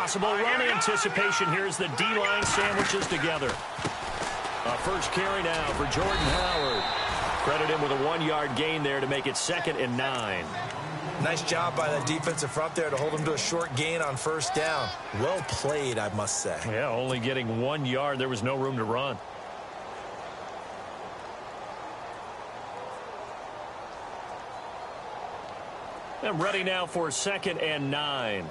Possible run anticipation here as the D-line sandwiches together. A first carry now for Jordan Howard. Credit him with a 1-yard gain there to make it 2nd and 9. Nice job by that defensive front there to hold him to a short gain on first down. Well played, I must say. Yeah, only getting 1 yard. There was no room to run. And ready now for 2nd and 9.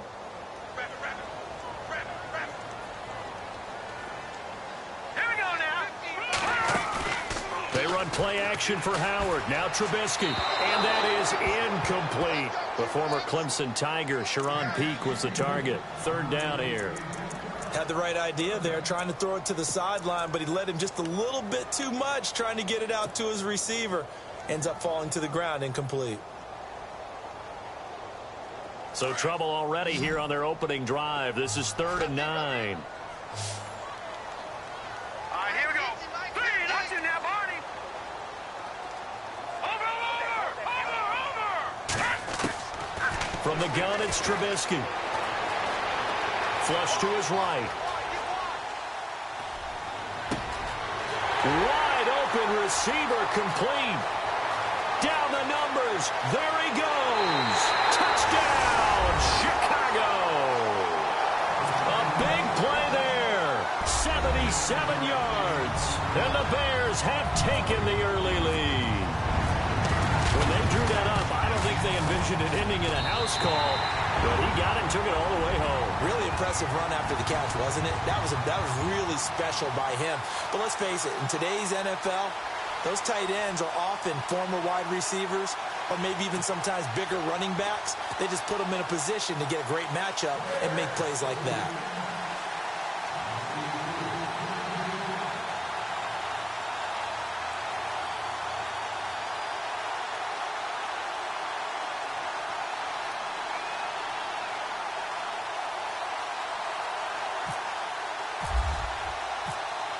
They run play action for Howard. Now Trubisky. And that is incomplete. The former Clemson Tiger, Sharon Peak, was the target. 3rd down here. Had the right idea there, trying to throw it to the sideline, but he led him just a little bit too much, trying to get it out to his receiver. Ends up falling to the ground, incomplete. So trouble already here on their opening drive. This is 3rd and 9. From the gun, it's Trubisky. Flush to his right. Wide open receiver complete. Down the numbers. There he goes. Touchdown, Chicago. A big play there. 77 yards. And the Bears have taken the early lead. When they drew that up, I don't think they envisioned it ending in a house call, but he got it and took it all the way home. Really impressive run after the catch, wasn't it? That was really special by him. But let's face it, in today's NFL, those tight ends are often former wide receivers or maybe even sometimes bigger running backs. They just put them in a position to get a great matchup and make plays like that.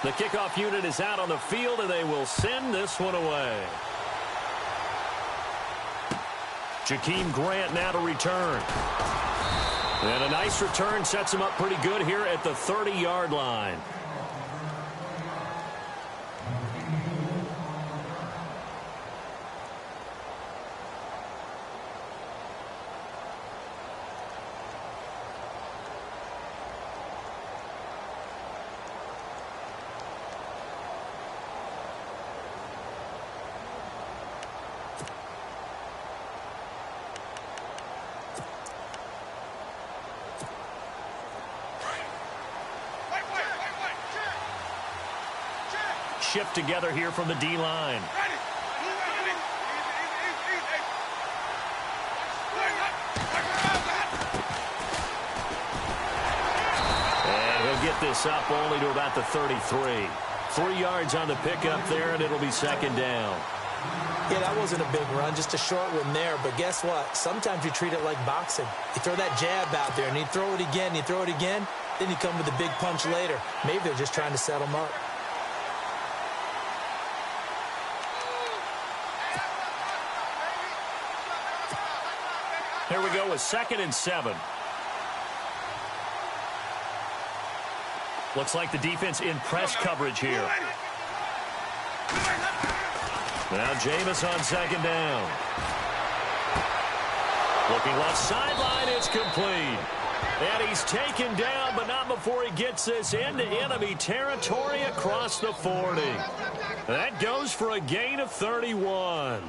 The kickoff unit is out on the field, and they will send this one away. Jakeem Grant now to return. And a nice return sets him up pretty good here at the 30-yard line. Shift together here from the D-line. And he'll get this up only to about the 33. 3 yards on the pickup there, and it'll be 2nd down. Yeah, that wasn't a big run, just a short one there. But guess what? Sometimes you treat it like boxing. You throw that jab out there, and you throw it again, you throw it again, then you come with a big punch later. Maybe they're just trying to set them up. Here we go with 2nd and 7. Looks like the defense in press coverage here. Now Jameis on 2nd down. Looking left sideline, it's complete. And he's taken down, but not before he gets this into enemy territory across the 40. That goes for a gain of 31.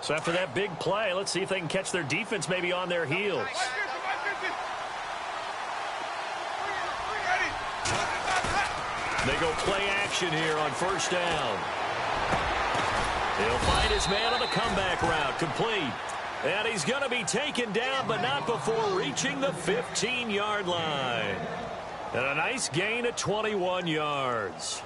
So after that big play, let's see if they can catch their defense maybe on their heels. They go play action here on 1st down. He'll find his man on the comeback route, complete. And he's going to be taken down, but not before reaching the 15-yard line. And a nice gain of 21 yards.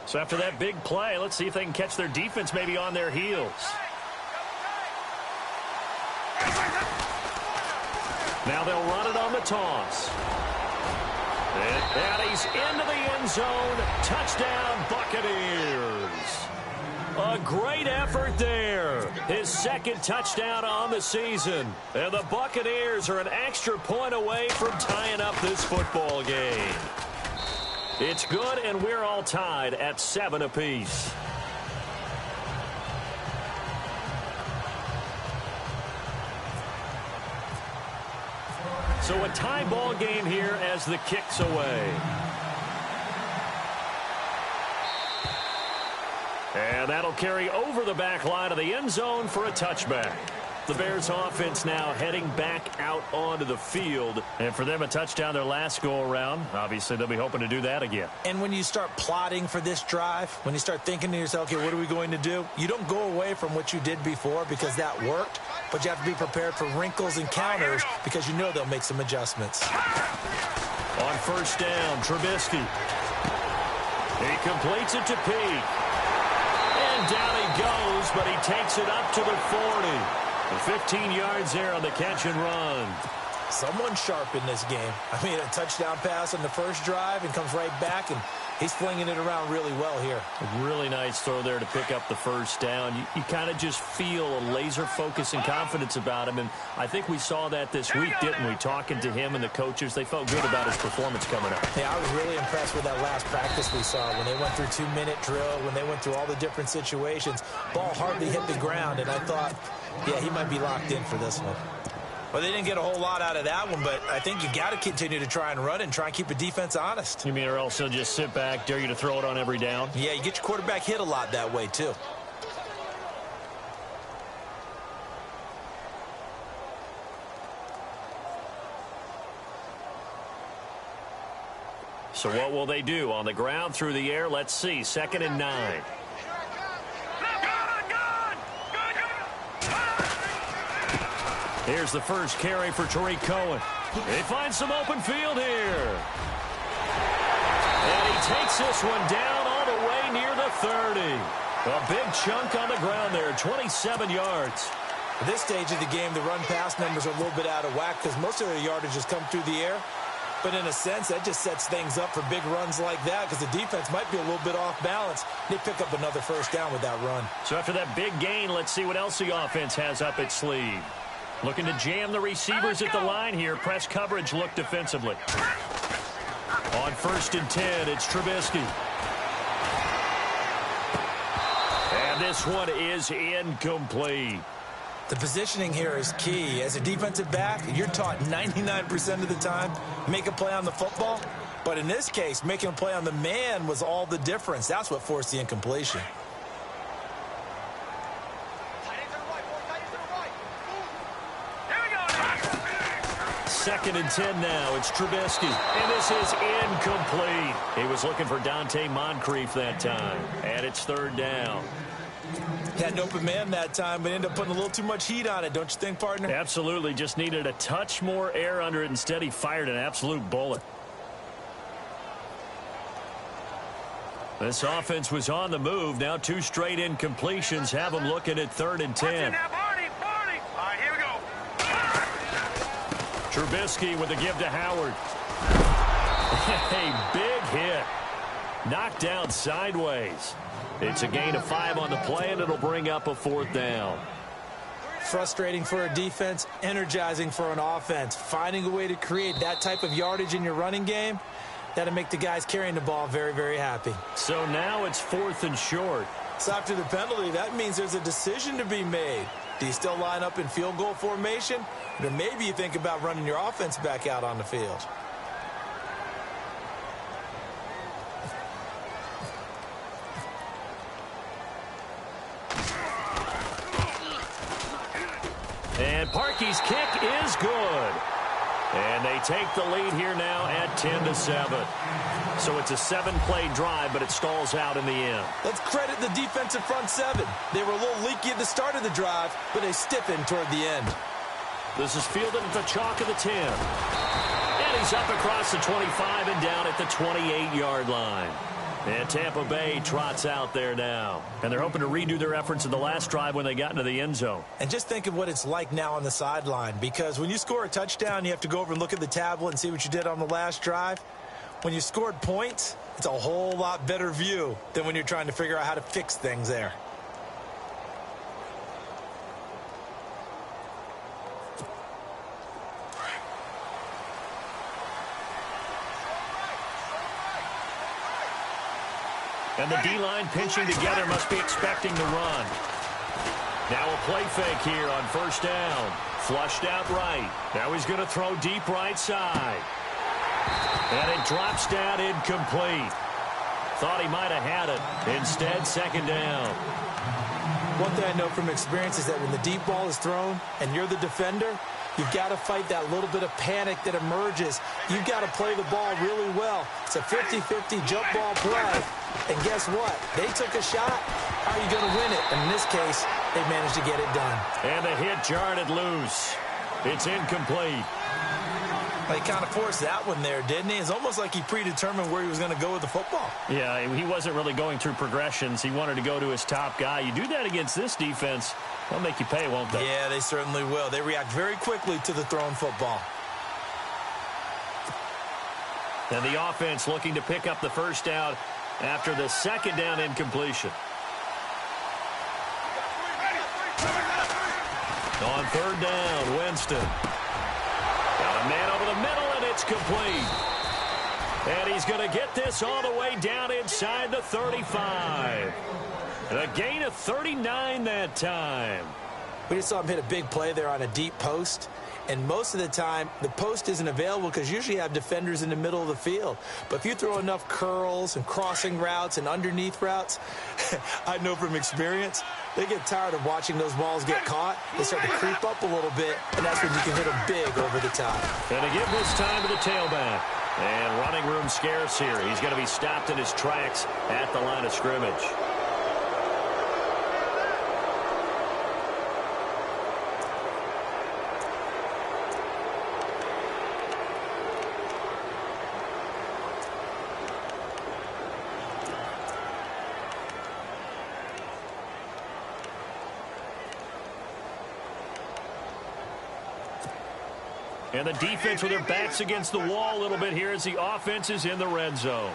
So after that big play, let's see if they can catch their defense maybe on their heels. Now they'll run it on the toss. And he's into the end zone. Touchdown, Buccaneers. A great effort there. His second touchdown on the season. And the Buccaneers are an extra point away from tying up this football game. It's good, and we're all tied at 7 apiece. So a tie ball game here as the kick's away. And that'll carry over the back line of the end zone for a touchback. The Bears offense now heading back out onto the field. And for them, a touchdown their last go-around. Obviously, they'll be hoping to do that again. And when you start plotting for this drive, when you start thinking to yourself, okay, what are we going to do? You don't go away from what you did before because that worked. But you have to be prepared for wrinkles and counters because you know they'll make some adjustments. On first down, Trubisky. He completes it to Peake. And down he goes, but he takes it up to the 40. 15 yards there on the catch and run. Someone sharp in this game. I mean, a touchdown pass on the first drive and comes right back, and he's flinging it around really well here. A really nice throw there to pick up the first down. You kind of just feel a laser focus and confidence about him, and I think we saw that this week, didn't we? Talking to him and the coaches, they felt good about his performance coming up. Yeah, I was really impressed with that last practice we saw when they went through 2-minute drill, when they went through all the different situations. Ball hardly hit the ground, and I thought, yeah, he might be locked in for this one. Well, they didn't get a whole lot out of that one, but I think you got to continue to try and run and try and keep the defense honest. You mean or else they'll just sit back, dare you to throw it on every down? Yeah, you get your quarterback hit a lot that way, too. So what will they do? On the ground, through the air, let's see. 2nd and 9. Here's the first carry for Tariq Cohen. They find some open field here. And he takes this one down all the way near the 30. A big chunk on the ground there, 27 yards. At this stage of the game, the run-pass numbers are a little bit out of whack because most of their yardage has come through the air. But in a sense, that just sets things up for big runs like that because the defense might be a little bit off balance. They pick up another first down with that run. So after that big gain, let's see what else the offense has up its sleeve. Looking to jam the receivers at the line here. Press coverage look defensively. On 1st and 10, it's Trubisky. And this one is incomplete. The positioning here is key. As a defensive back, you're taught 99% of the time, make a play on the football. But in this case, making a play on the man was all the difference. That's what forced the incompletion. 2nd and 10 now. It's Trubisky. And this is incomplete. He was looking for Dante Moncrief that time. And it's 3rd down. Had an open man that time, but ended up putting a little too much heat on it, don't you think, partner? Absolutely. Just needed a touch more air under it. Instead, he fired an absolute bullet. This offense was on the move. Now 2 straight incompletions have them looking at 3rd and 10. Trubisky with a give to Howard. A big hit. Knocked down sideways. It's a gain of 5 on the play, and it'll bring up a 4th down. Frustrating for a defense, energizing for an offense. Finding a way to create that type of yardage in your running game, that'll make the guys carrying the ball very, very happy. So now it's 4th and short. So after the penalty, that means there's a decision to be made. Do you still line up in field goal formation? Or maybe you think about running your offense back out on the field. And Parkey's kick is good. And they take the lead here now at 10-7. So it's a 7-play drive, but it stalls out in the end. Let's credit the defensive front 7. They were a little leaky at the start of the drive, but they stiffened toward the end. This is fielded at the chalk of the 10. And And he's up across the 25 and down at the 28-yard line. And Tampa Bay trots out there now. And they're hoping to redo their efforts in the last drive when they got into the end zone. And just think of what it's like now on the sideline, because when you score a touchdown, you have to go over and look at the tablet and see what you did on the last drive. When you scored points, it's a whole lot better view than when you're trying to figure out how to fix things there. And the D-line pinching together must be expecting to run. Now a play fake here on first down. Flushed out right. Now he's going to throw deep right side. And it drops down incomplete. Thought he might have had it. Instead, second down. One thing I know from experience is that when the deep ball is thrown and you're the defender, you've got to fight that little bit of panic that emerges. You've got to play the ball really well. It's a 50-50 jump ball play. And guess what? They took a shot. How are you going to win it? And in this case, they managed to get it done. And the hit jarred it loose. It's incomplete. He kind of forced that one there, didn't he? It's almost like he predetermined where he was going to go with the football. Yeah, he wasn't really going through progressions. He wanted to go to his top guy. You do that against this defense, they'll make you pay, won't they? Yeah, they certainly will. They react very quickly to the thrown football. And the offense looking to pick up the first down after the second down incompletion. On third down, Winston. Got a man over the middle, and it's complete. And he's going to get this all the way down inside the 35. And a gain of 39 that time. We just saw him hit a big play there on a deep post. And most of the time, the post isn't available because usually you have defenders in the middle of the field. But if you throw enough curls and crossing routes and underneath routes, I know from experience, they get tired of watching those balls get caught. They start to creep up a little bit, and that's when you can hit them big over the top. And to give this time to the tailback. And running room scarce here. He's going to be stopped in his tracks at the line of scrimmage. And the defense with their backs against the wall a little bit here as the offense is in the red zone.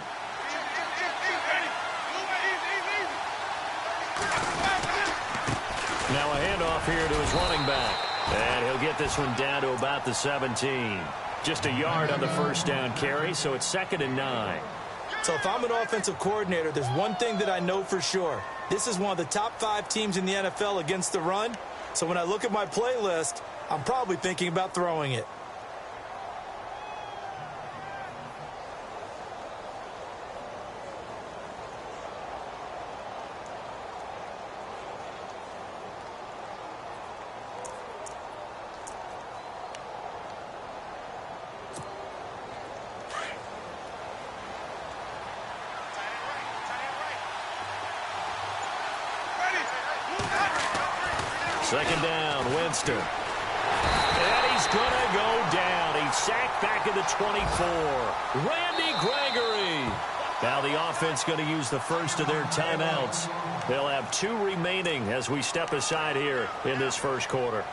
Now a handoff here to his running back. And he'll get this one down to about the 17. Just a yard on the first down carry, so it's 2nd and 9. So if I'm an offensive coordinator, there's one thing that I know for sure. This is one of the top 5 teams in the NFL against the run. So when I look at my playlist, I'm probably thinking about throwing it. Second down, Winston. And he's going to go down. He's sacked back at the 24. Randy Gregory. Now the offense going to use the first of their timeouts. They'll have 2 remaining as we step aside here in this first quarter.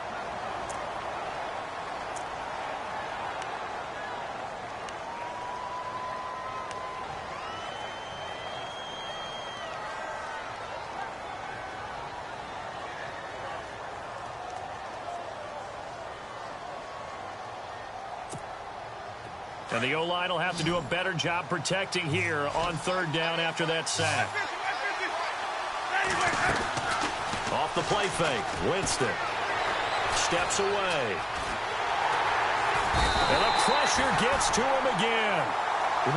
And the O-line will have to do a better job protecting here on third down after that sack. Off the play fake, Winston steps away. And the pressure gets to him again.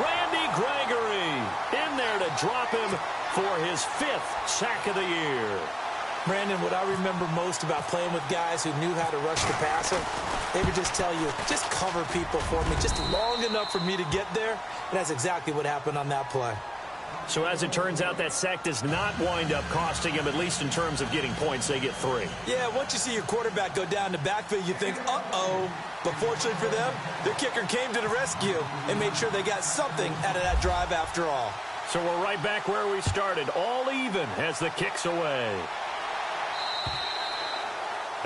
Randy Gregory in there to drop him for his 5th sack of the year. Brandon, what I remember most about playing with guys who knew how to rush the passer, they would just tell you, just cover people for me, just long enough for me to get there. And that's exactly what happened on that play. So as it turns out, that sack does not wind up costing him, at least in terms of getting points. They get 3. Yeah, once you see your quarterback go down the backfield, you think, uh-oh. But fortunately for them, their kicker came to the rescue and made sure they got something out of that drive after all. So we're right back where we started, all even as the kick's away.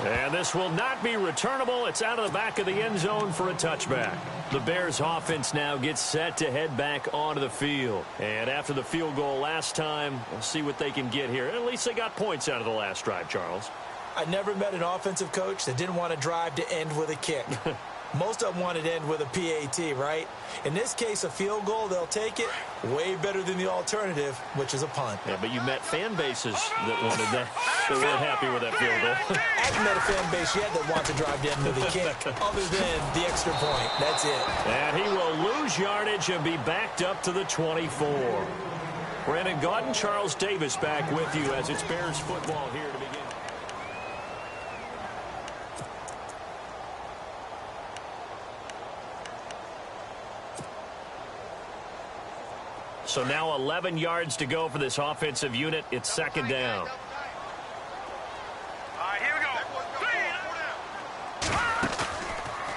And this will not be returnable. It's out of the back of the end zone for a touchback. The Bears offense now gets set to head back onto the field. And after the field goal last time, we'll see what they can get here. At least they got points out of the last drive, Charles. I never met an offensive coach that didn't want a drive to end with a kick. Most of them wanted to end with a PAT, right? In this case, a field goal, they'll take it. Way better than the alternative, which is a punt. Yeah, but you met fan bases that wanted that. They weren't happy with that field goal. I haven't met a fan base yet that wants a drive to end with a kick, other than the extra point. That's it. And he will lose yardage and be backed up to the 24. Brandon Gaudin, Charles Davis back with you as it's Bears football here to begin. So now 11 yards to go for this offensive unit. It's second down. All right, here we go.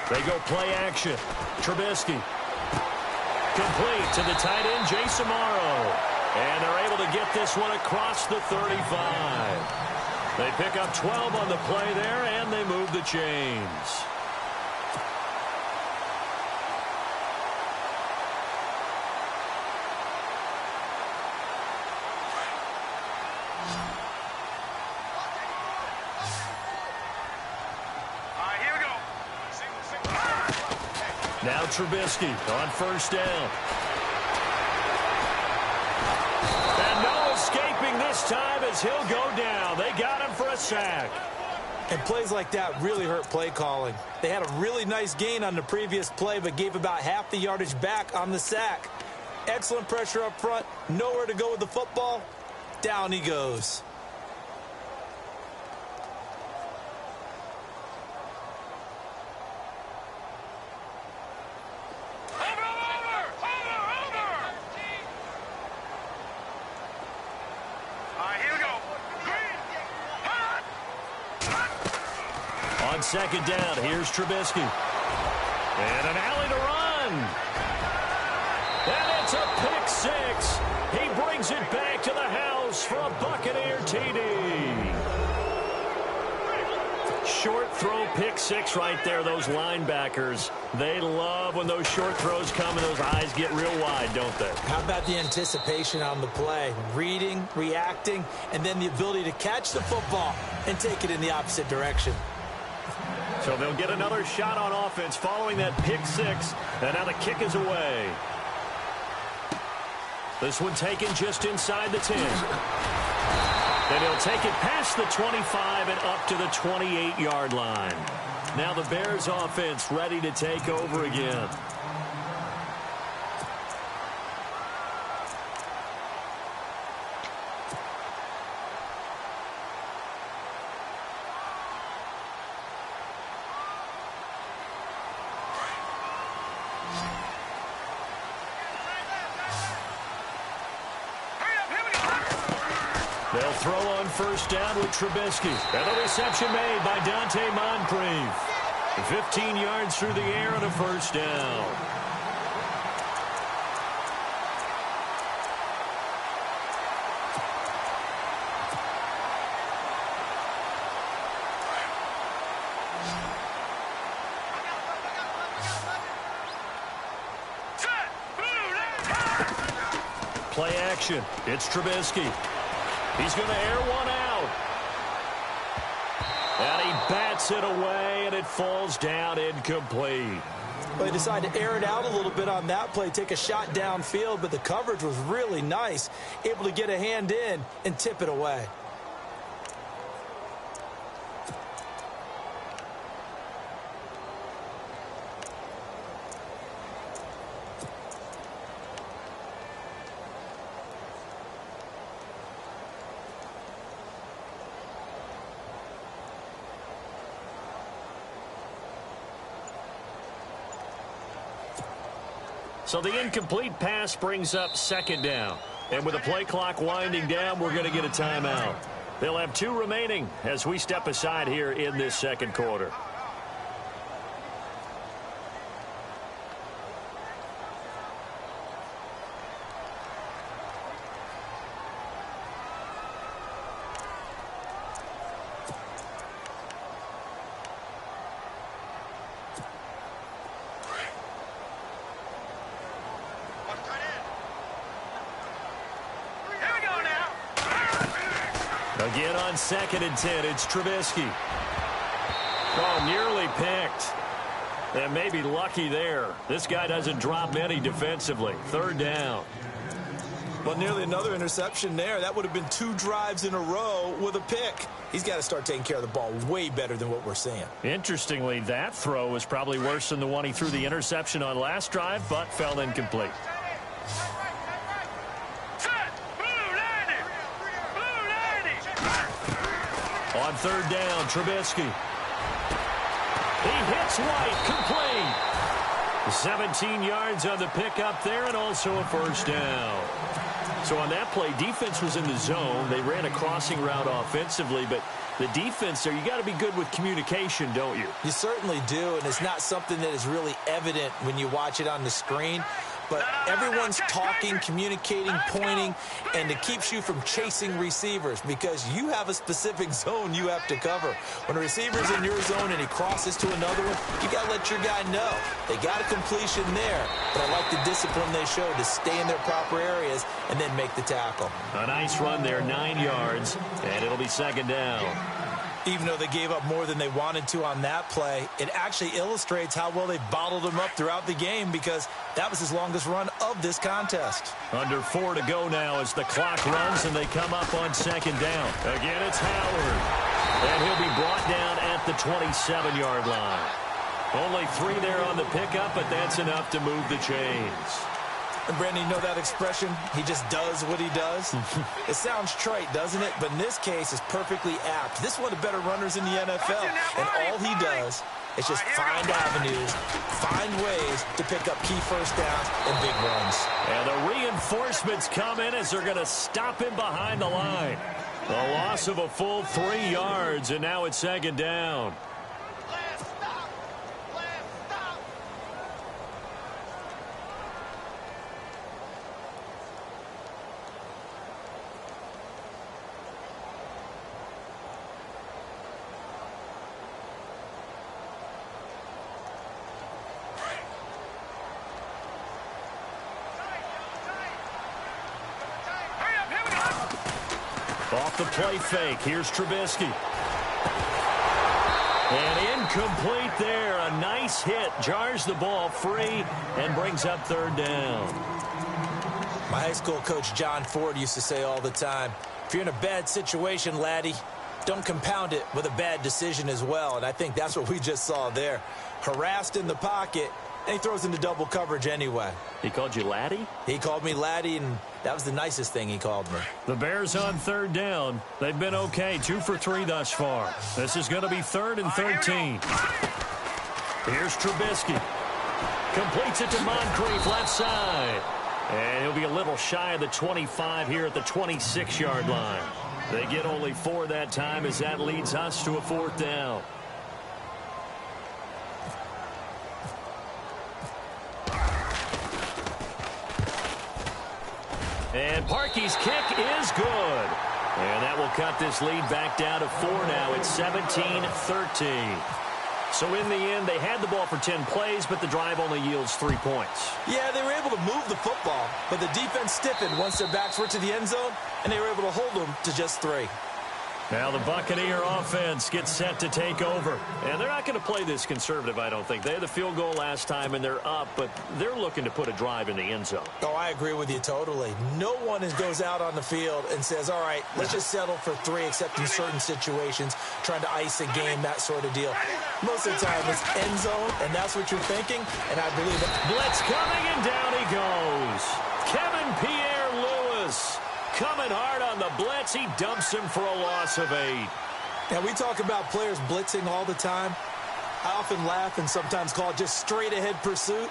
They go play action. Trubisky. Complete to the tight end, Jason Morrow. And they're able to get this one across the 35. They pick up 12 on the play there, and they move the chains. Now Trubisky on first down. And no escaping this time as he'll go down. They got him for a sack. And plays like that really hurt play calling. They had a really nice gain on the previous play, but gave about half the yardage back on the sack. Excellent pressure up front. Nowhere to go with the football. Down he goes. On second down, here's Trubisky. And an alley to run. And it's a pick six. He brings it back to the house for a Buccaneer TD. Short throw pick six right there. Those linebackers, they love when those short throws come and those eyes get real wide, don't they? How about the anticipation on the play? Reading, reacting, and then the ability to catch the football and take it in the opposite direction. So they'll get another shot on offense following that pick six. And now the kick is away. This one taken just inside the 10. And he'll take it past the 25 and up to the 28-yard line. Now the Bears offense ready to take over again. They'll throw on first down with Trubisky. And the reception made by Dante Moncrief. 15 yards through the air and a first down. Play action. It's Trubisky. He's going to air one out. And he bats it away, and it falls down incomplete. Well, they decided to air it out a little bit on that play, take a shot downfield, but the coverage was really nice. Able to get a hand in and tip it away. So the incomplete pass brings up second down. And with the play clock winding down, we're going to get a timeout. They'll have 2 remaining as we step aside here in this second quarter. Again on 2nd and 10, it's Trubisky. Oh, nearly picked. And maybe lucky there. This guy doesn't drop many defensively. 3rd down. Well, nearly another interception there. That would have been 2 drives in a row with a pick. He's got to start taking care of the ball way better than what we're seeing. Interestingly, that throw was probably worse than the one he threw the interception on last drive, but fell incomplete. On 3rd down, Trubisky. He hits White, complete. 17 yards on the pickup there, and also a 1st down. So on that play, defense was in the zone. They ran a crossing route offensively, but the defense there, you got to be good with communication, don't you? You certainly do, and it's not something that is really evident when you watch it on the screen. But everyone's talking, communicating, pointing, and it keeps you from chasing receivers because you have a specific zone you have to cover. When a receiver's in your zone and he crosses to another one, you got to let your guy know. They got a completion there, but I like the discipline they showed to stay in their proper areas and then make the tackle. A nice run there, 9 yards, and it'll be 2nd down. Even though they gave up more than they wanted to on that play, it actually illustrates how well they bottled them up throughout the game because that was his longest run of this contest. Under 4 to go now as the clock runs and they come up on 2nd down. Again, it's Howard. And he'll be brought down at the 27-yard line. Only 3 there on the pickup, but that's enough to move the chains. And Brandon, you know that expression? He just does what he does. It sounds trite, doesn't it? But in this case, it's perfectly apt. This is one of the better runners in the NFL. And all he does is just find avenues, find ways to pick up key 1st downs and big runs. And the reinforcements come in as they're going to stop him behind the line. A loss of a full 3 yards, and now it's 2nd down. Off the play fake, here's Trubisky. And incomplete there. A nice hit. Jars the ball free and brings up 3rd down. My high school coach John Ford used to say all the time, if you're in a bad situation, laddie, don't compound it with a bad decision as well. And I think that's what we just saw there. Harassed in the pocket, and he throws into double coverage anyway. He called you laddie? He called me laddie, and that was the nicest thing he called me. The Bears on 3rd down. They've been okay, 2 for 3 thus far. This is going to be 3rd and 13. Here's Trubisky. Completes it to Moncrief, left side. And he'll be a little shy of the 25 here at the 26-yard line. They get only 4 that time as that leads us to a 4th down. And Parkey's kick is good. And that will cut this lead back down to 4 now. It's 17-13. So in the end, they had the ball for 10 plays, but the drive only yields 3 points. Yeah, they were able to move the football, but the defense stiffened once their backs were to the end zone, and they were able to hold them to just 3. Now the Buccaneer offense gets set to take over. And they're not going to play this conservative, I don't think. They had the field goal last time, and they're up, but they're looking to put a drive in the end zone. Oh, I agree with you totally. No one goes out on the field and says, all right, let's just settle for 3, except in certain situations, trying to ice a game, that sort of deal. Most of the time, it's end zone, and that's what you're thinking, and I believe it. Blitz coming, and down he goes. Kevin Pierre-Louis. Coming hard on the blitz. He dumps him for a loss of 8. Now, we talk about players blitzing all the time. I often laugh and sometimes call it just straight-ahead pursuit.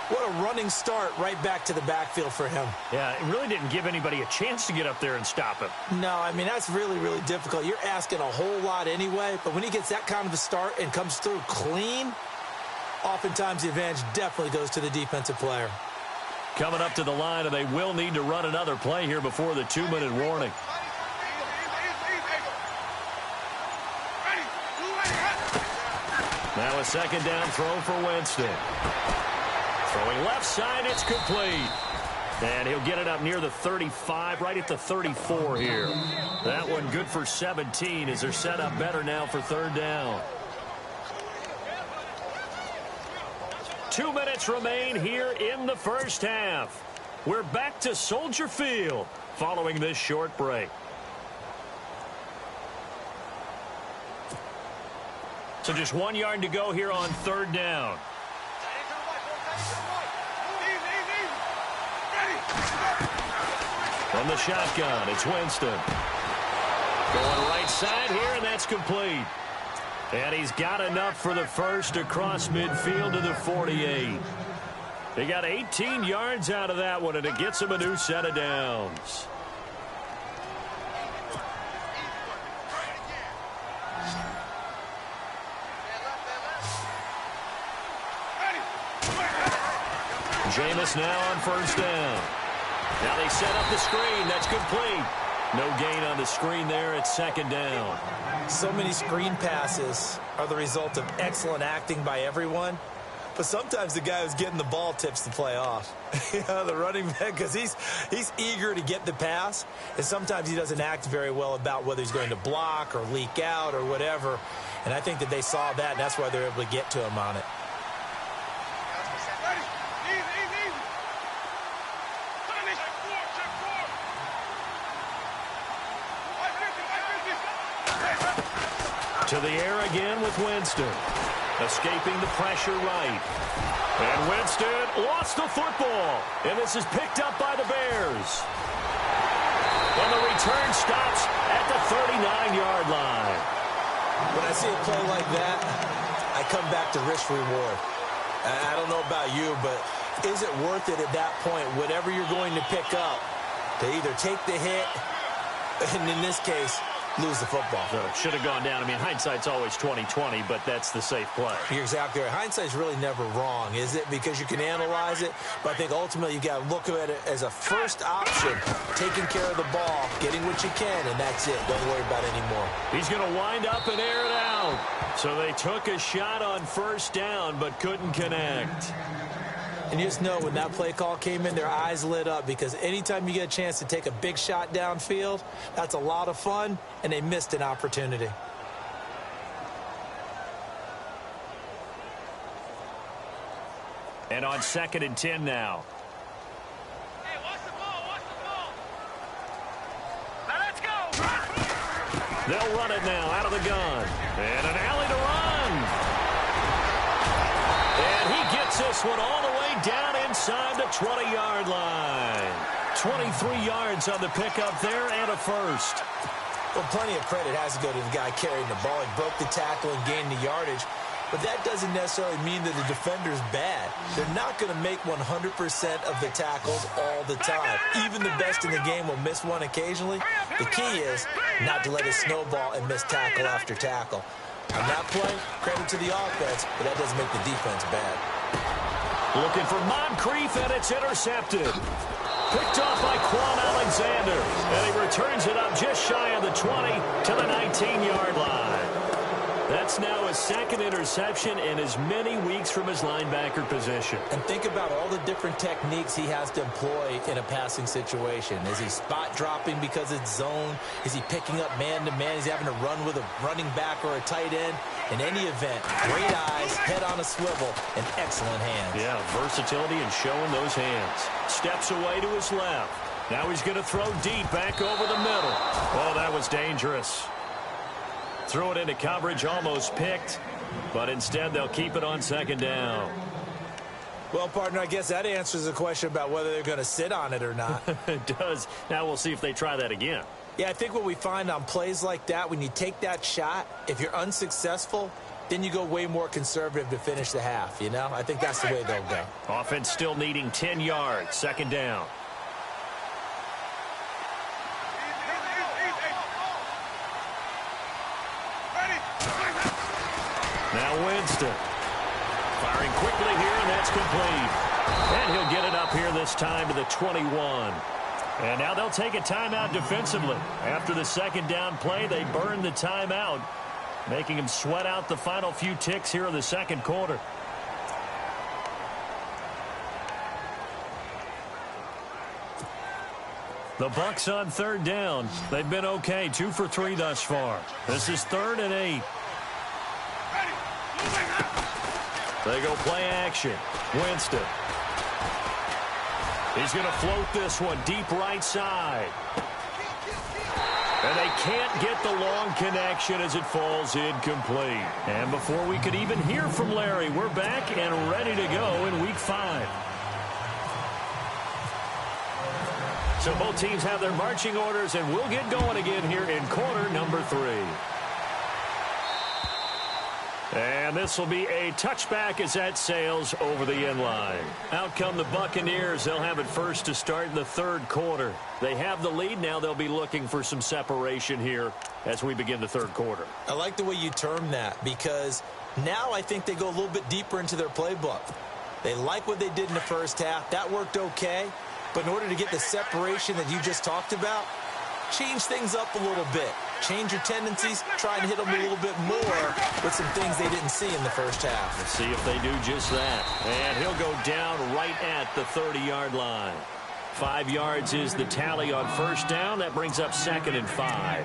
What a running start right back to the backfield for him. Yeah, it really didn't give anybody a chance to get up there and stop him. No, I mean, that's really, really difficult. You're asking a whole lot anyway, but when he gets that kind of a start and comes through clean, oftentimes the advantage definitely goes to the defensive player. Coming up to the line, and they will need to run another play here before the 2-minute warning. Now a second down throw for Winston. Throwing left side, it's complete. And he'll get it up near the 35, right at the 34 here. That one good for 17 as they're set up better now for third down. 2 minutes remain here in the first half. We're back to Soldier Field following this short break. So just 1 yard to go here on third down. From the shotgun, it's Winston. Going right side here, and that's complete. And he's got enough for the first across midfield to the 48. They got 18 yards out of that one, and it gets him a new set of downs. Jameis now on first down. Now they set up the screen. That's complete. No gain on the screen there at second down. So many screen passes are the result of excellent acting by everyone. But sometimes the guy who's getting the ball tips the play off. You know, the running back, because he's eager to get the pass. And sometimes he doesn't act very well about whether he's going to block or leak out or whatever. And I think that they saw that, and that's why they're able to get to him on it. To the air again with Winston. Escaping the pressure right. And Winston lost the football. And this is picked up by the Bears. And the return stops at the 39-yard line. When I see a play like that, I come back to risk-reward. I don't know about you, but is it worth it at that point, whatever you're going to pick up, to either take the hit, and in this case, lose the football? So it should have gone down. I mean, hindsight's always 20/20, but that's the safe play. You're exactly right. Hindsight's really never wrong, is it? Because you can analyze it, but I think ultimately you've got to look at it as a first option, taking care of the ball, getting what you can, and that's it. Don't worry about it anymore. He's going to wind up and air it out. So they took a shot on first down, but couldn't connect. And you just know when that play call came in, their eyes lit up, because anytime you get a chance to take a big shot downfield, that's a lot of fun, and they missed an opportunity. And on 2nd and 10 now. Hey, watch the ball, watch the ball. Now let's go. They'll run it now out of the gun. And an alley to run. And he gets this one all the way down inside the 20-yard line. 23 yards on the pickup there and a first. Well, plenty of credit has to go to the guy carrying the ball. He broke the tackle and gained the yardage. But that doesn't necessarily mean that the defender's bad. They're not going to make 100% of the tackles all the time. Even the best in the game will miss one occasionally. The key is not to let it snowball and miss tackle after tackle. On that play, credit to the offense, but that doesn't make the defense bad. Looking for Moncrief, and it's intercepted. Picked off by Quan Alexander. And he returns it up just shy of the 20 to the 19-yard line. That's now his second interception in as many weeks from his linebacker position. And think about all the different techniques he has to employ in a passing situation. Is he spot dropping because it's zone? Is he picking up man-to-man? Is he having to run with a running back or a tight end? In any event, great eyes, head on a swivel, and excellent hands. Yeah, versatility and showing those hands. Steps away to his left. Now he's going to throw deep back over the middle. Oh, that was dangerous. Threw it into coverage, almost picked, but instead they'll keep it on second down. Well, partner, I guess that answers the question about whether they're going to sit on it or not. It does. Now we'll see if they try that again. Yeah, I think what we find on plays like that, when you take that shot, if you're unsuccessful, then you go way more conservative to finish the half, you know? I think that's the way they'll go. Offense still needing 10 yards. Second down. Now Winston. Firing quickly here, and that's complete. And he'll get it up here this time to the 21. And now they'll take a timeout defensively. After the second down play, they burn the timeout, making them sweat out the final few ticks here in the second quarter. The Bucs on third down. They've been okay, 2 for 3 thus far. This is 3rd and 8. They go play action. Winston. He's going to float this one deep right side. And they can't get the long connection as it falls incomplete. And before we could even hear from Larry, we're back and ready to go in Week 5. So both teams have their marching orders, and we'll get going again here in quarter number 3. And this will be a touchback as that sails over the end line. Out come the Buccaneers. They'll have it first to start in the third quarter. They have the lead. Now they'll be looking for some separation here as we begin the third quarter. I like the way you term that, because now I think they go a little bit deeper into their playbook. They like what they did in the first half. That worked okay. But in order to get the separation that you just talked about, change things up a little bit. Change your tendencies, try and hit them a little bit more with some things they didn't see in the first half. Let's see if they do just that. And he'll go down right at the 30-yard line. 5 yards is the tally on first down. That brings up 2nd and 5.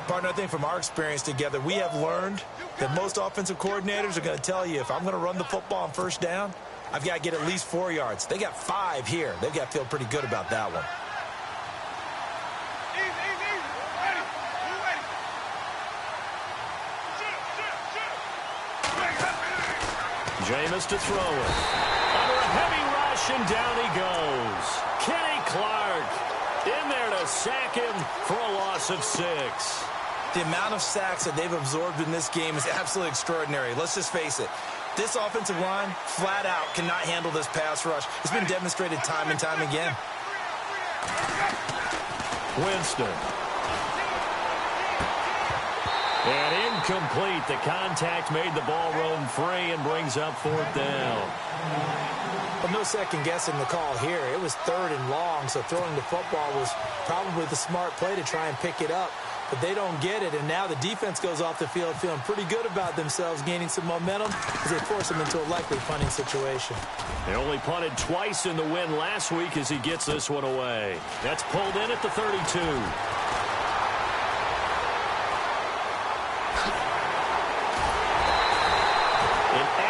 Partner, I think from our experience together, we have learned that most offensive coordinators are going to tell you, if I'm going to run the football on first down, I've got to get at least 4 yards. They got 5 here. They've got to feel pretty good about that one. Jameis to throw it. Under a heavy rush, and down he goes. Kenny Clark in there to sack him for a loss of 6. The amount of sacks that they've absorbed in this game is absolutely extraordinary. Let's just face it. This offensive line, flat out, cannot handle this pass rush. It's been demonstrated time and time again. Winston. And incomplete. The contact made the ball roam free and brings up 4th down. But no second guessing the call here. It was 3rd and long, so throwing the football was probably the smart play to try and pick it up. But they don't get it, and now the defense goes off the field feeling pretty good about themselves, gaining some momentum as they force them into a likely punting situation. They only punted twice in the win last week as he gets this one away. That's pulled in at the 32.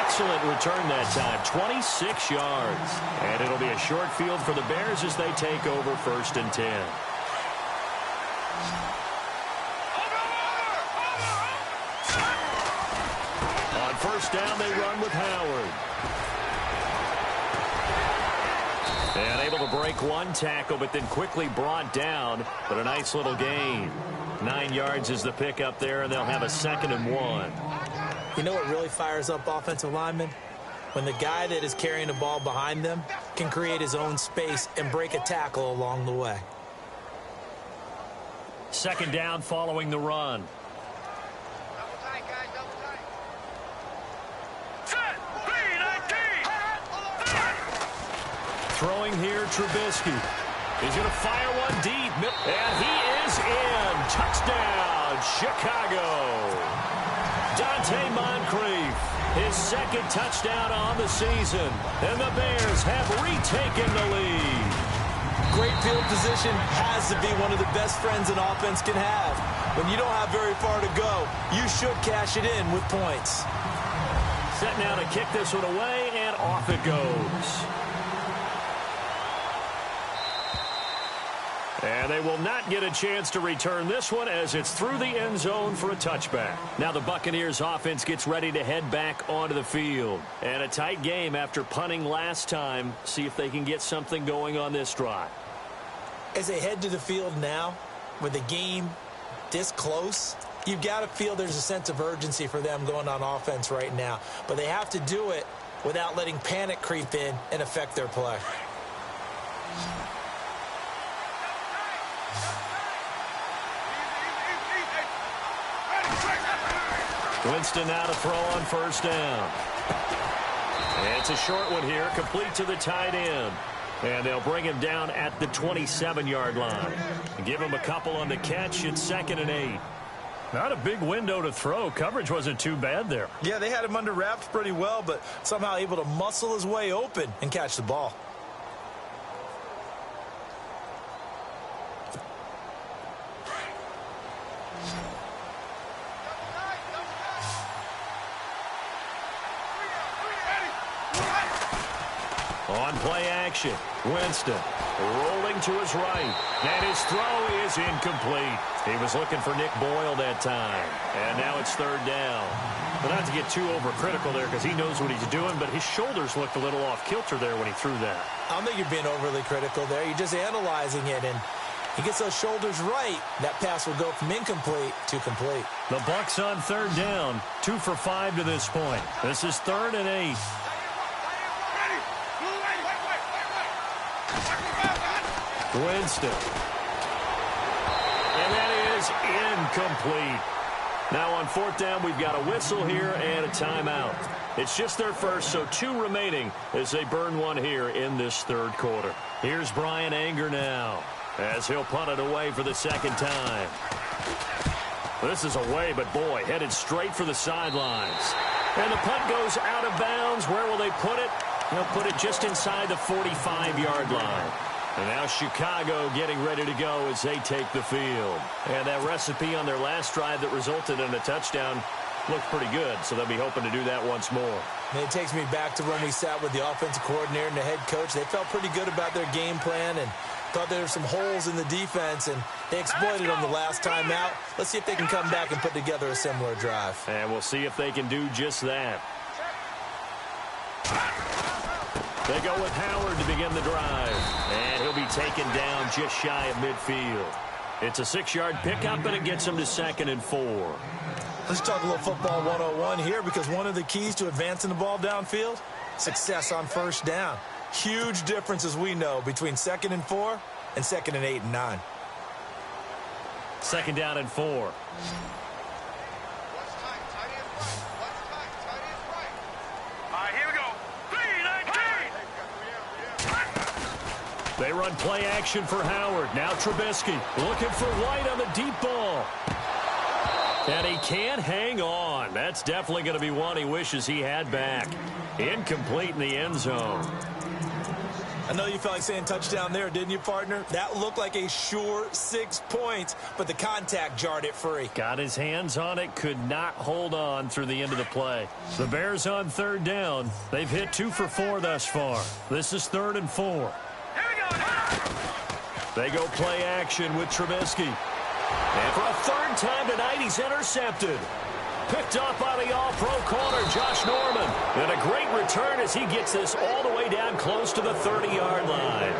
Excellent return that time, 26 yards. And it'll be a short field for the Bears as they take over 1st and 10. On first down, they run with Howard. And able to break one tackle, but then quickly brought down. But a nice little gain. 9 yards is the pickup there, and they'll have a 2nd and 1. You know what really fires up offensive linemen? When the guy that is carrying the ball behind them can create his own space and break a tackle along the way. 2nd down following the run. Double tight, guys, double tight. Throwing here, Trubisky. He's going to fire one deep. And he is in. Touchdown, Chicago. Dante Moncrief, his 2nd touchdown on the season. And the Bears have retaken the lead. Great field position has to be one of the best friends an offense can have. When you don't have very far to go, you should cash it in with points. Set now to kick this one away, and off it goes. And they will not get a chance to return this one as it's through the end zone for a touchback. Now the Buccaneers offense gets ready to head back onto the field. And a tight game after punting last time. See if they can get something going on this drive. As they head to the field now, with the game this close, You've got to feel there's a sense of urgency for them going on offense right now. But they have to do it without letting panic creep in and affect their play. Winston now to throw on first down. It's a short one here, complete to the tight end. And they'll bring him down at the 27-yard line. Give him a couple on the catch. It's 2nd and 8. Not a big window to throw. Coverage wasn't too bad there. Yeah, they had him under wraps pretty well, but somehow able to muscle his way open and catch the ball. On play action, Winston rolling to his right, and his throw is incomplete. He was looking for Nick Boyle that time, and now it's 3rd down. But not to get too overcritical there because he knows what he's doing, but his shoulders looked a little off kilter there when he threw that. I don't think you're being overly critical there. You're just analyzing it, and he gets those shoulders right. That pass will go from incomplete to complete. The Bucs on 3rd down, 2 for 5 to this point. This is 3rd and 8. Winston. And that is incomplete. Now on 4th down, we've got a whistle here and a timeout. It's just their first, so 2 remaining as they burn one here in this 3rd quarter. Here's Brian Anger now as he'll punt it away for the 2nd time. This is away, but boy, headed straight for the sidelines. And the punt goes out of bounds. Where will they put it? They'll put it just inside the 45-yard line. And now Chicago getting ready to go as they take the field. And that recipe on their last drive that resulted in a touchdown looked pretty good, so they'll be hoping to do that once more. And it takes me back to when we sat with the offensive coordinator and the head coach. They felt pretty good about their game plan and thought there were some holes in the defense, and they exploited them the last time out. Let's see if they can come back and put together a similar drive. And we'll see if they can do just that. They go with Howard to begin the drive, and he'll be taken down just shy of midfield. It's a 6-yard pickup, and it gets him to 2nd and 4. Let's talk a little football 101 here, because one of the keys to advancing the ball downfield, success on first down. Huge difference, as we know, between 2nd and 4 and 2nd and 8 and 9. 2nd down and 4. They run play action for Howard. Now Trubisky looking for White on the deep ball. And he can't hang on. That's definitely going to be one he wishes he had back. Incomplete in the end zone. I know you felt like saying touchdown there, didn't you, partner? That looked like a sure 6 points, but the contact jarred it free. Got his hands on it, could not hold on through the end of the play. The Bears on 3rd down. They've hit 2 for 4 thus far. This is 3rd and 4. They go play action with Trubisky. And for a 3rd time tonight, he's intercepted. Picked up by the all-pro corner, Josh Norman. And a great return as he gets this all the way down close to the 30-yard line.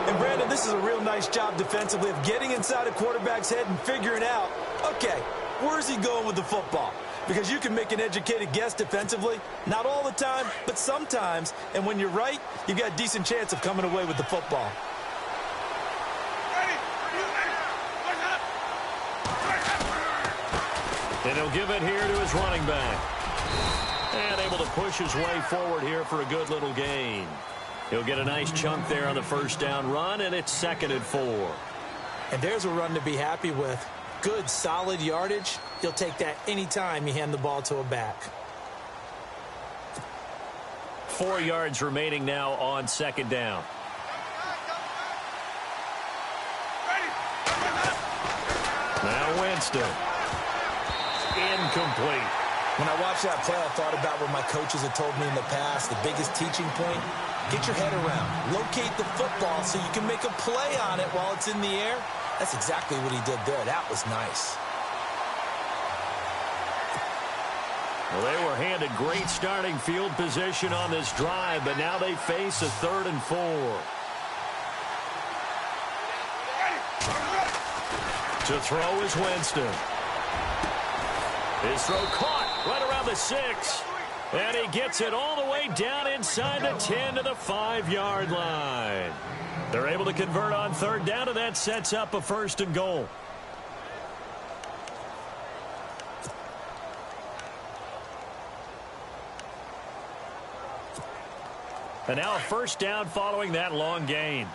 And, Brandon, this is a real nice job defensively of getting inside a quarterback's head and figuring out, okay, where's he going with the football? Because you can make an educated guess defensively, not all the time, but sometimes. And when you're right, you've got a decent chance of coming away with the football. And he'll give it here to his running back. And able to push his way forward here for a good little gain. He'll get a nice chunk there on the first down run, and it's 2nd and 4. And there's a run to be happy with. Good, solid yardage. You'll take that anytime you hand the ball to a back. 4 yards remaining now on 2nd down. Now Winston. Incomplete. When I watched that play, I thought about what my coaches had told me in the past. The biggest teaching point, get your head around. Locate the football so you can make a play on it while it's in the air. That's exactly what he did there. That was nice. Well, they were handed great starting field position on this drive, but now they face a 3rd and 4. To throw is Winston. His throw caught right around the 6. And he gets it all the way down inside the 10 to the 5-yard line. They're able to convert on third down, and that sets up a 1st and goal. And now a 1st down following that long gain.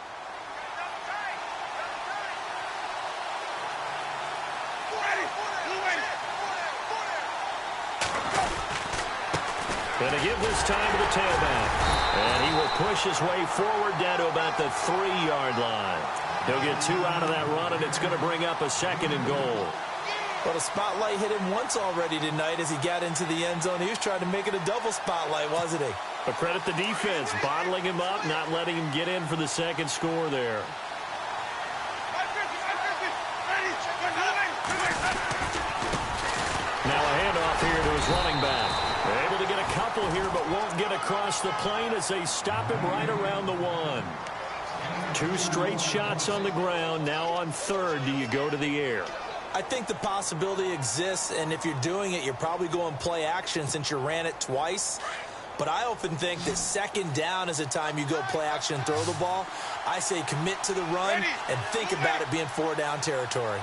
Going to give this time to the tailback. And he will push his way forward down to about the 3-yard line. He'll get 2 out of that run, and it's going to bring up a 2nd and goal. Well, the spotlight hit him once already tonight as he got into the end zone. He was trying to make it a double spotlight, wasn't he? But credit the defense, bottling him up, not letting him get in for the 2nd score there. Now a handoff here to his running back. They're able to get a couple here, but won't get across the plane as they stop him right around the 1. 2 straight shots on the ground. Now on 3rd, do you go to the air? I think the possibility exists, and if you're doing it, you're probably going play action since you ran it twice. But I often think that 2nd down is the time you go play action and throw the ball. I say commit to the run and think about it being 4-down territory.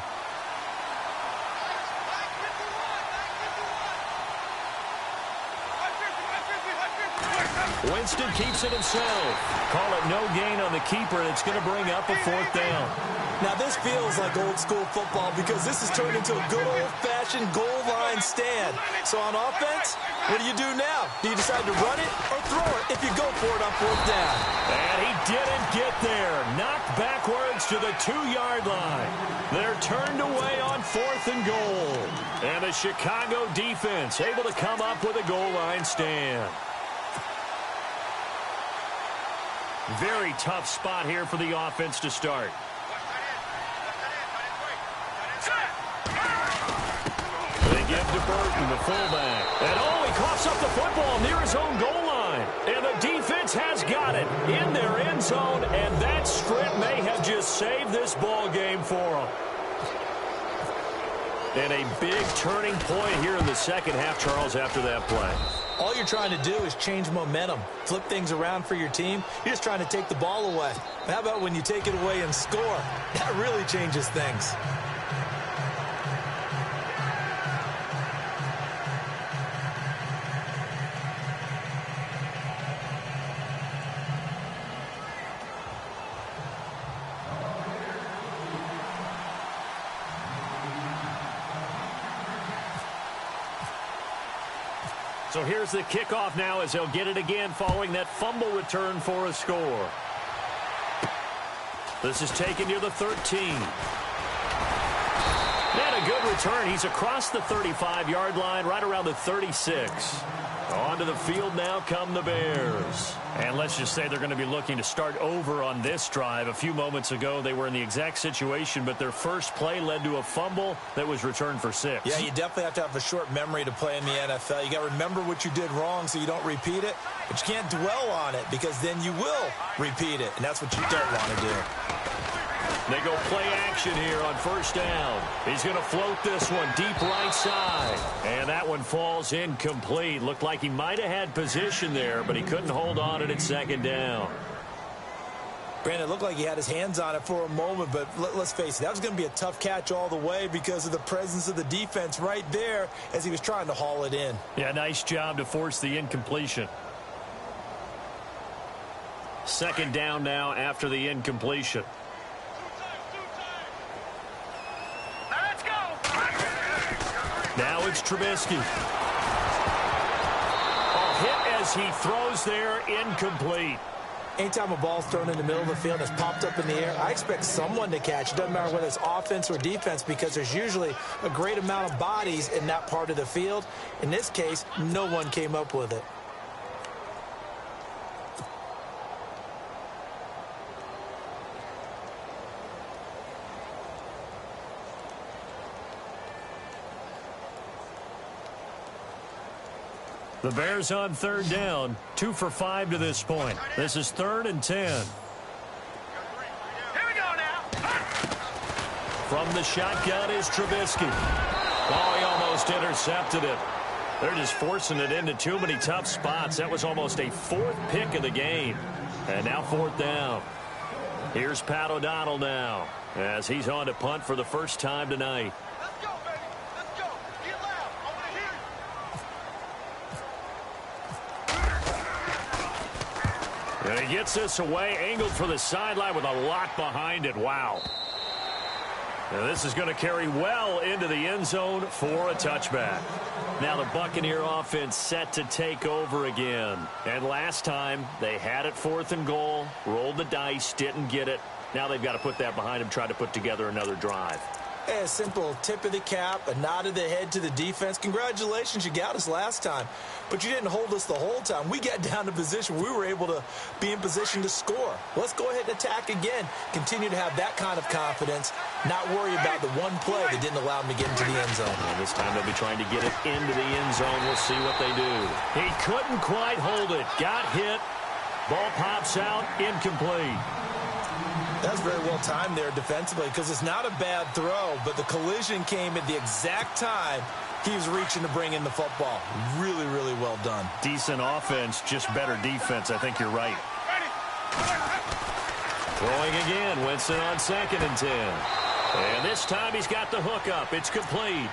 Winston keeps it himself. Call it no gain on the keeper, and it's going to bring up a 4th down. Now, this feels like old-school football because this has turned into a good old-fashioned goal line stand. So on offense, what do you do now? Do you decide to run it or throw it if you go for it on 4th down? And he didn't get there. Knocked backwards to the 2-yard line. They're turned away on 4th and goal. And the Chicago defense able to come up with a goal line stand. Very tough spot here for the offense to start. They give to Burton, the fullback. And he coughs up the football near his own goal line. And the defense has got it in their end zone. And that strip may have just saved this ball game for them. And a big turning point here in the 2nd half, Charles, after that play. All you're trying to do is change momentum, flip things around for your team. You're just trying to take the ball away. But how about when you take it away and score? That really changes things. So here's the kickoff now as they'll get it again following that fumble return for a score. This is taken near the 13. And a good return. He's across the 35-yard line, right around the 36. Onto the field now come the Bears. And let's just say they're going to be looking to start over on this drive. A few moments ago, they were in the exact situation, but their first play led to a fumble that was returned for 6. Yeah, you definitely have to have a short memory to play in the NFL. You got to remember what you did wrong so you don't repeat it, but you can't dwell on it because then you will repeat it, and that's what you don't want to do. They go play action here on 1st down. He's going to float this one deep right side. And that one falls incomplete. Looked like he might have had position there, but he couldn't hold on it at 2nd down. Brandon, it looked like he had his hands on it for a moment, but let's face it, that was going to be a tough catch all the way because of the presence of the defense right there as he was trying to haul it in. Yeah, nice job to force the incompletion. 2nd down now after the incompletion. Now it's Trubisky. A hit as he throws there, incomplete. Anytime a ball's thrown in the middle of the field and it's popped up in the air, I expect someone to catch. It doesn't matter whether it's offense or defense because there's usually a great amount of bodies in that part of the field. In this case, no one came up with it. The Bears on 3rd down, 2 for 5 to this point. This is 3rd and 10. Here we go now. From the shotgun is Trubisky. Oh, he almost intercepted it. They're just forcing it into too many tough spots. That was almost a fourth pick of the game. And now fourth down. Here's Pat O'Donnell now as he's on to punt for the first time tonight. Let's go, baby. Let's go. Get loud. I want to hear you. And he gets this away, angled for the sideline with a lot behind it. Wow. Now this is going to carry well into the end zone for a touchback. Now the Buccaneer offense set to take over again. And last time they had it 4th and goal, rolled the dice, didn't get it. Now they've got to put that behind them, try to put together another drive. Hey, a simple tip of the cap, a nod of the head to the defense. Congratulations, you got us last time. But you didn't hold us the whole time. We got down to position. We were able to be in position to score. Let's go ahead and attack again. Continue to have that kind of confidence. Not worry about the one play that didn't allow them to get into the end zone. And this time they'll be trying to get it into the end zone. We'll see what they do. He couldn't quite hold it. Got hit. Ball pops out. Incomplete. That's very well timed there defensively because it's not a bad throw, but the collision came at the exact time he was reaching to bring in the football. Really, really well done. Decent offense, just better defense. I think you're right. Throwing again. Winston on 2nd and 10. And this time he's got the hook up. It's complete.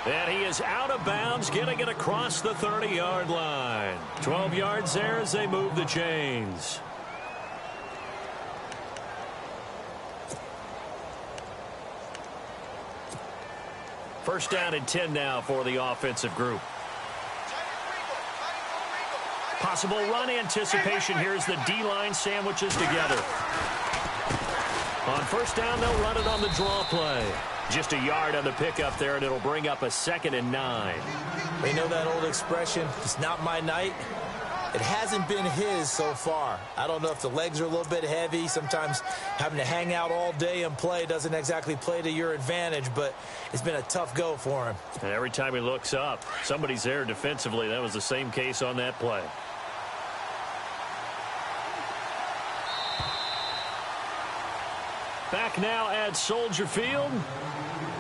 And he is out of bounds, getting it across the 30-yard line. 12 yards there as they move the chains. First down and 10 now for the offensive group. Possible run anticipation here as the D-line sandwiches together. On first down, they'll run it on the draw play. Just a yard on the pickup there, and it'll bring up a 2nd and 9. We know that old expression, it's not my night. It hasn't been his so far. I don't know if the legs are a little bit heavy. Sometimes having to hang out all day and play doesn't exactly play to your advantage, but it's been a tough go for him. And every time he looks up, somebody's there defensively. That was the same case on that play. Back now at Soldier Field.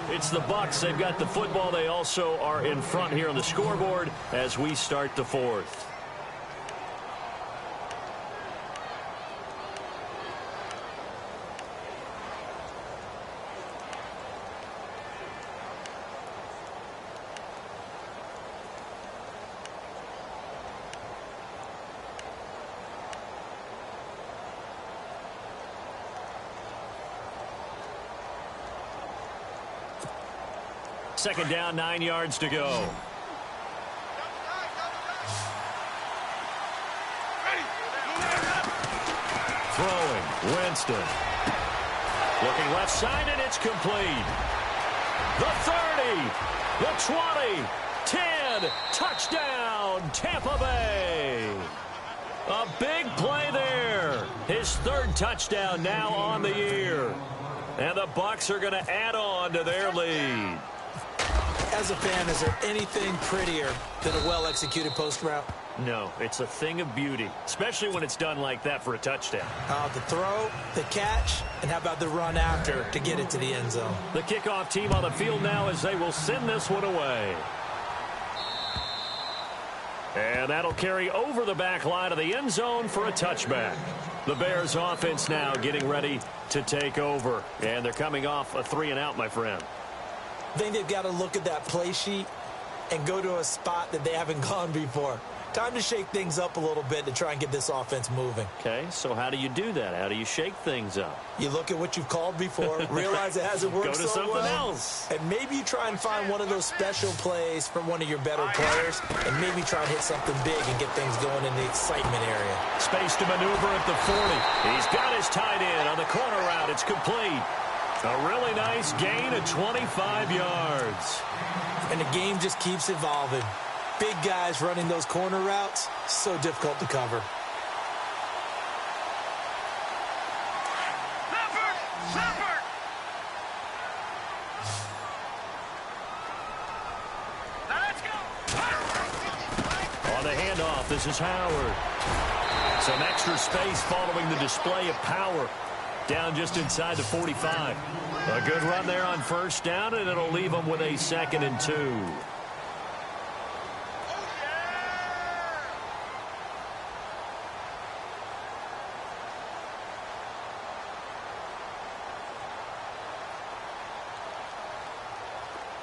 It's the Bucs. They've got the football. They also are in front here on the scoreboard as we start the fourth. Second down, 9 yards to go. Throwing, Winston. Looking left side, and it's complete. The 30, the 20, 10, touchdown, Tampa Bay. A big play there. His 3rd touchdown now on the year. And the Bucs are going to add on to their lead. As a fan, is there anything prettier than a well-executed post route? No, it's a thing of beauty, especially when it's done like that for a touchdown. The throw, the catch, and how about the run after to get it to the end zone? The kickoff team on the field now as they will send this one away. And that'll carry over the back line of the end zone for a touchback. The Bears offense now getting ready to take over. And they're coming off a 3-and-out, my friend. I think they've got to look at that play sheet and go to a spot that they haven't gone before. Time to shake things up a little bit to try and get this offense moving. Okay, so how do you do that? How do you shake things up? You look at what you've called before, realize it hasn't worked Go to so something well, else. and maybe you try and find one of those special plays from one of your better players, and maybe try and hit something big and get things going in the excitement area. Space to maneuver at the 40. He's got his tight end on the corner route. It's complete. A really nice gain of 25 yards. And the game just keeps evolving. Big guys running those corner routes, so difficult to cover. Shepherd! Now let's go! On the handoff, this is Howard. Some extra space following the display of power. Down just inside the 45. A good run there on first down, and it'll leave them with a 2nd and 2.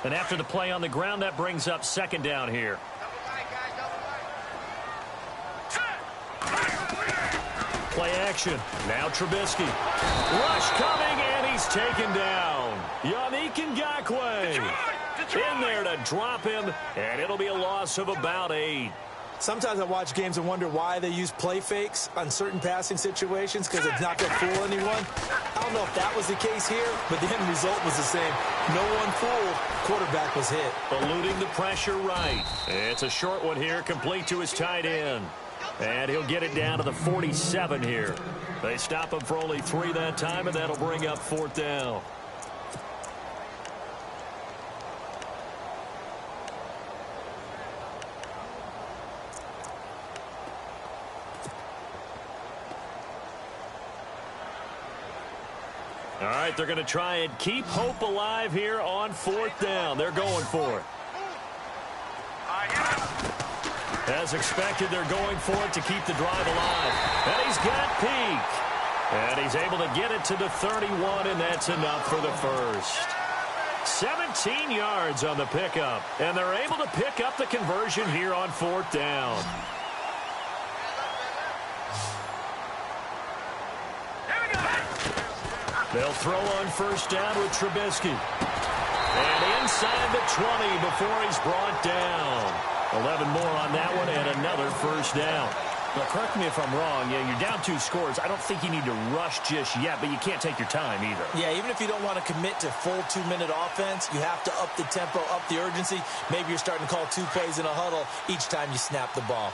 And after the play on the ground, that brings up 2nd down here. Play action. Now Trubisky. Rush coming, and he's taken down. Yannick Ngakoue in there to drop him, and it'll be a loss of about 8. Sometimes I watch games and wonder why they use play fakes on certain passing situations because it's not going to fool anyone. I don't know if that was the case here, but the end result was the same. No one fooled. Quarterback was hit. Eluding the pressure right. It's a short one here, complete to his tight end. And he'll get it down to the 47 here. They stop him for only 3 that time, and that'll bring up 4th down. All right, they're going to try and keep hope alive here on 4th down. They're going for it. As expected, they're going for it to keep the drive alive. And he's got Peak. And he's able to get it to the 31, and that's enough for the first. 17 yards on the pickup. And they're able to pick up the conversion here on 4th down. They'll throw on first down with Trubisky. And inside the 20 before he's brought down. 11 more on that one and another first down. Now, correct me if I'm wrong. Yeah, you're down 2 scores. I don't think you need to rush just yet, but you can't take your time either. Yeah, even if you don't want to commit to full 2-minute offense, you have to up the tempo, up the urgency. Maybe you're starting to call 2 plays in a huddle each time you snap the ball.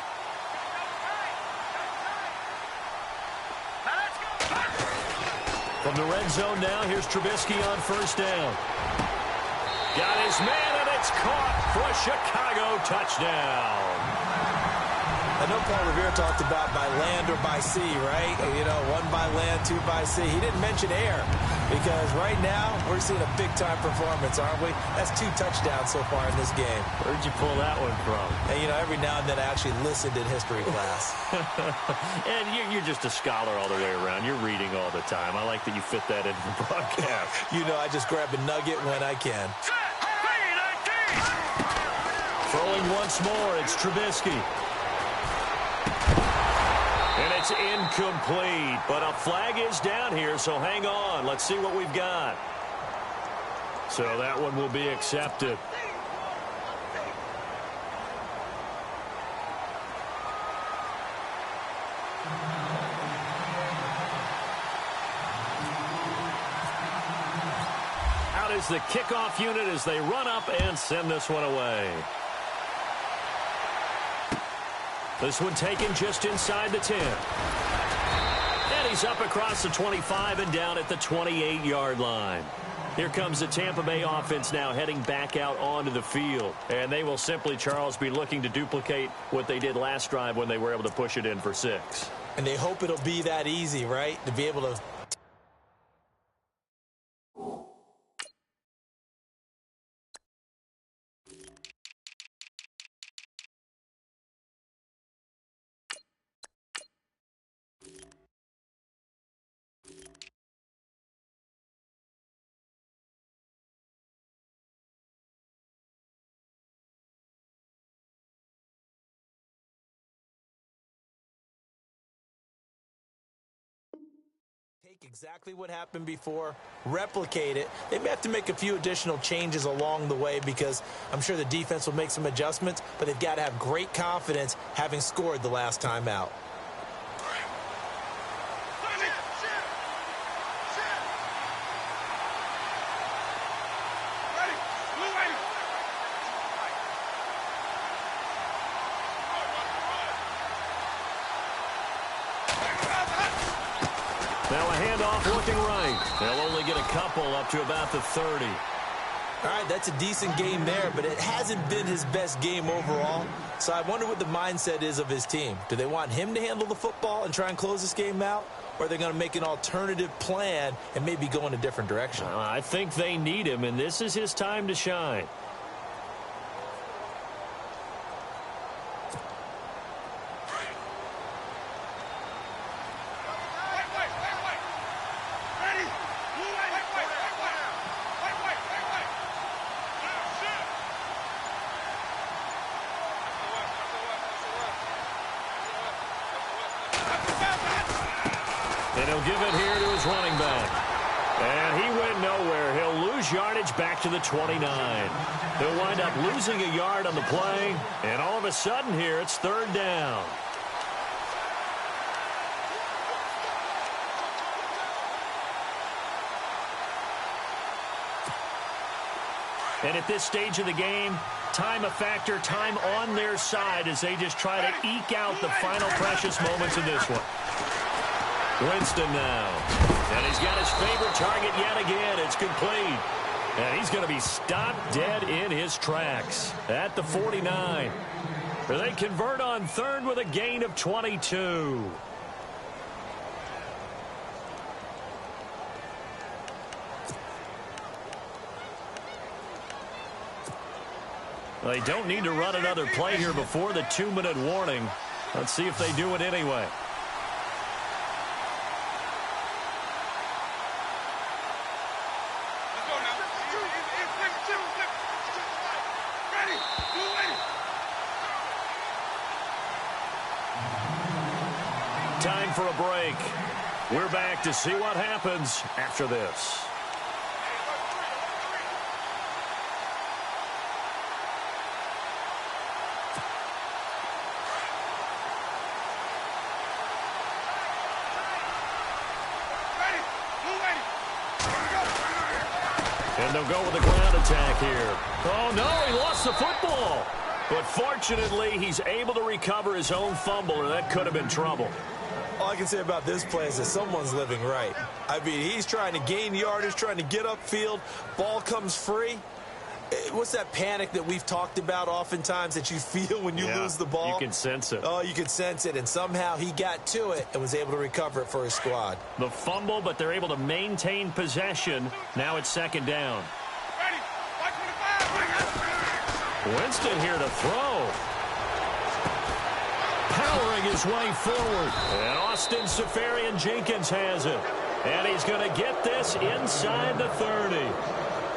From the red zone now, here's Trubisky on first down. Got his man, and it's caught for a Chicago touchdown. I know Paul Revere talked about by land or by sea, right? You know, 1 by land, 2 by sea. He didn't mention air because right now we're seeing a big-time performance, aren't we? That's 2 touchdowns so far in this game. Where'd you pull that one from? And, you know, every now and then I actually listened in history class. And you're just a scholar all the way around. You're reading all the time. I like that you fit that into the broadcast. You know, I just grab a nugget when I can. Throwing once more, it's Trubisky. And it's incomplete, but a flag is down here, so hang on. Let's see what we've got. So that one will be accepted. Out is the kickoff unit as they run up and send this one away. This one taken just inside the 10. And he's up across the 25 and down at the 28-yard line. Here comes the Tampa Bay offense now heading back out onto the field. And they will simply, Charles, be looking to duplicate what they did last drive when they were able to push it in for 6. And they hope it'll be that easy, right? To be able to... Take exactly what happened before, replicate it. They may have to make a few additional changes along the way because I'm sure the defense will make some adjustments, but they've got to have great confidence having scored the last time out. Now a handoff looking right. They'll only get a couple up to about the 30. All right, that's a decent game there, but it hasn't been his best game overall. So I wonder what the mindset is of his team. Do they want him to handle the football and try and close this game out? or are they going to make an alternative plan and maybe go in a different direction? I think they need him, and this is his time to shine. And he'll give it here to his running back. And he went nowhere. He'll lose yardage back to the 29. He'll wind up losing a yard on the play. And all of a sudden here, it's third down. And at this stage of the game, time a factor, time on their side as they just try to eke out the final precious moments of this one. Winston now. And he's got his favorite target yet again. It's complete. And he's going to be stopped dead in his tracks at the 49. They convert on third with a gain of 22. They don't need to run another play here before the 2-minute warning. Let's see if they do it anyway. Time for a break. We're back to see what happens after this. And they'll go with a ground attack here. Oh, no, he lost the football. But fortunately, he's able to recover his own fumble, or that could have been trouble. All I can say about this play is that someone's living right. I mean, he's trying to gain yardage, trying to get upfield. Ball comes free. What's that panic that we've talked about oftentimes that you feel when you lose the ball? You can sense it. Oh, you can sense it, and somehow he got to it and was able to recover it for his squad. The fumble, but they're able to maintain possession. Now it's second down. Winston here to throw. Powering his way forward. And Austin Seferian-Jenkins has it. And he's going to get this inside the 30.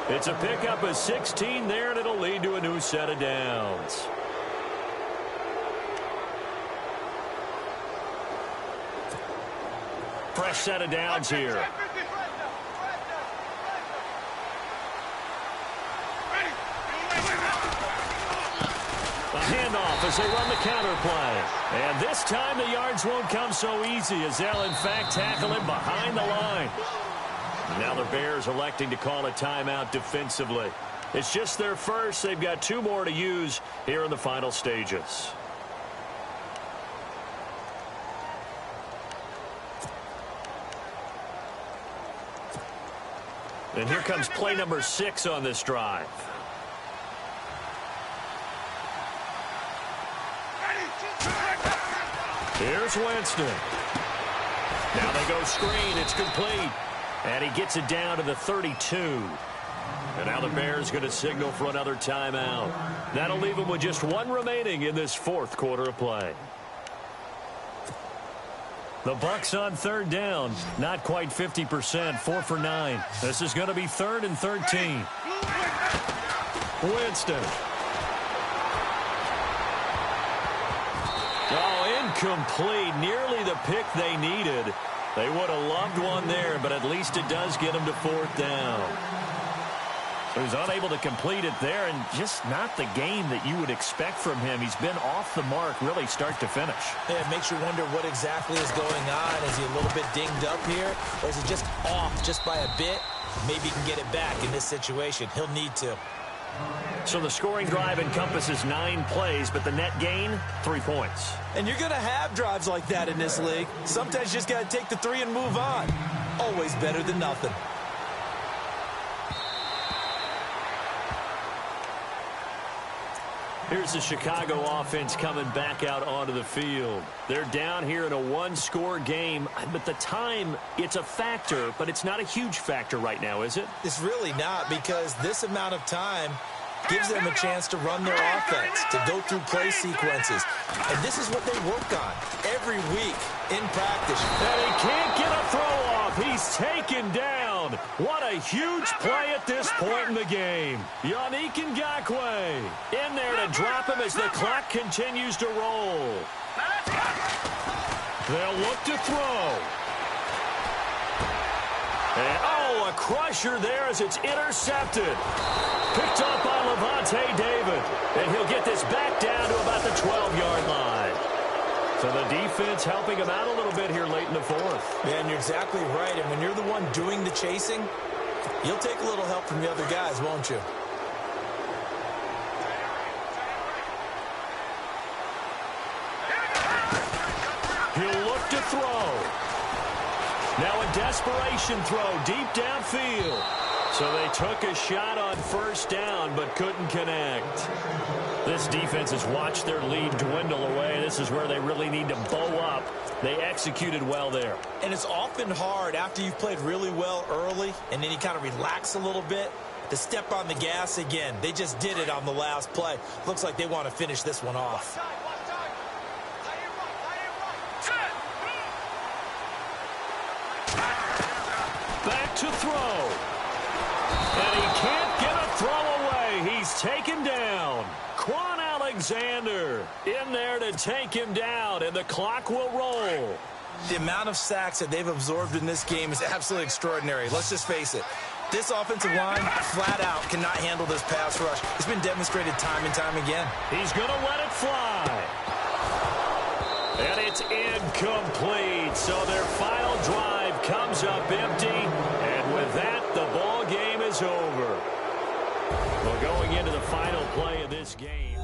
It's a pickup of 16 there, and it'll lead to a new set of downs. Fresh set of downs here. A handoff as they run the counter play. And this time the yards won't come so easy as they'll, in fact, tackle him behind the line. Now the Bears electing to call a timeout defensively. It's just their first. They've got 2 more to use here in the final stages. And here comes play number 6 on this drive. Here's Winston. Now they go screen. It's complete. And he gets it down to the 32. And now the Bears going to signal for another timeout. That'll leave them with just 1 remaining in this 4th quarter of play. The Bucs on third down. Not quite 50%. 4 for 9. This is going to be 3rd and 13. Winston. Oh, incomplete. Nearly the pick they needed. They would have loved one there, but at least it does get them to 4th down. So he's unable to complete it there, and just not the game that you would expect from him. He's been off the mark really start to finish. Yeah, it makes you wonder what exactly is going on. Is he a little bit dinged up here, or is it just off just by a bit? Maybe he can get it back in this situation. He'll need to. So the scoring drive encompasses 9 plays, but the net gain, 3 points. And you're going to have drives like that in this league. Sometimes you just got to take the 3 and move on. Always better than nothing. Here's the Chicago offense coming back out onto the field. They're down here in a one-score game, but the time, it's a factor, but it's not a huge factor right now, is it? It's really not, because this amount of time gives them a chance to run their offense, to go through play sequences. And this is what they work on every week in practice. And he can't get a throw off. He's taken down. What a huge play at this point in the game. Yannick Ngakoue in there to drop him as the clock continues to roll. They'll look to throw. And, oh, a crusher there as it's intercepted. Picked up by Levante David. And he'll get this back down to about the 12-yard line. So the defense helping him out a little bit here late in the fourth. Man, you're exactly right. And when you're the one doing the chasing, you'll take a little help from the other guys, won't you? He'll look to throw. Now a desperation throw deep downfield. So they took a shot on first down but couldn't connect. This defense has watched their lead dwindle away. This is where they really need to bow up. They executed well there. And it's often hard after you've played really well early and then you kind of relax a little bit to step on the gas again. They just did it on the last play. Looks like they want to finish this one off. Back to throw. And he can't get a throw away. He's taken down. Quan Alexander in there to take him down, and the clock will roll. The amount of sacks that they've absorbed in this game is absolutely extraordinary. Let's just face it. This offensive line, flat out, cannot handle this pass rush. It's been demonstrated time and time again. He's going to let it fly. And it's incomplete. So their final drive comes up empty. And with that, the ball game is over. Well, going into the final play of this game.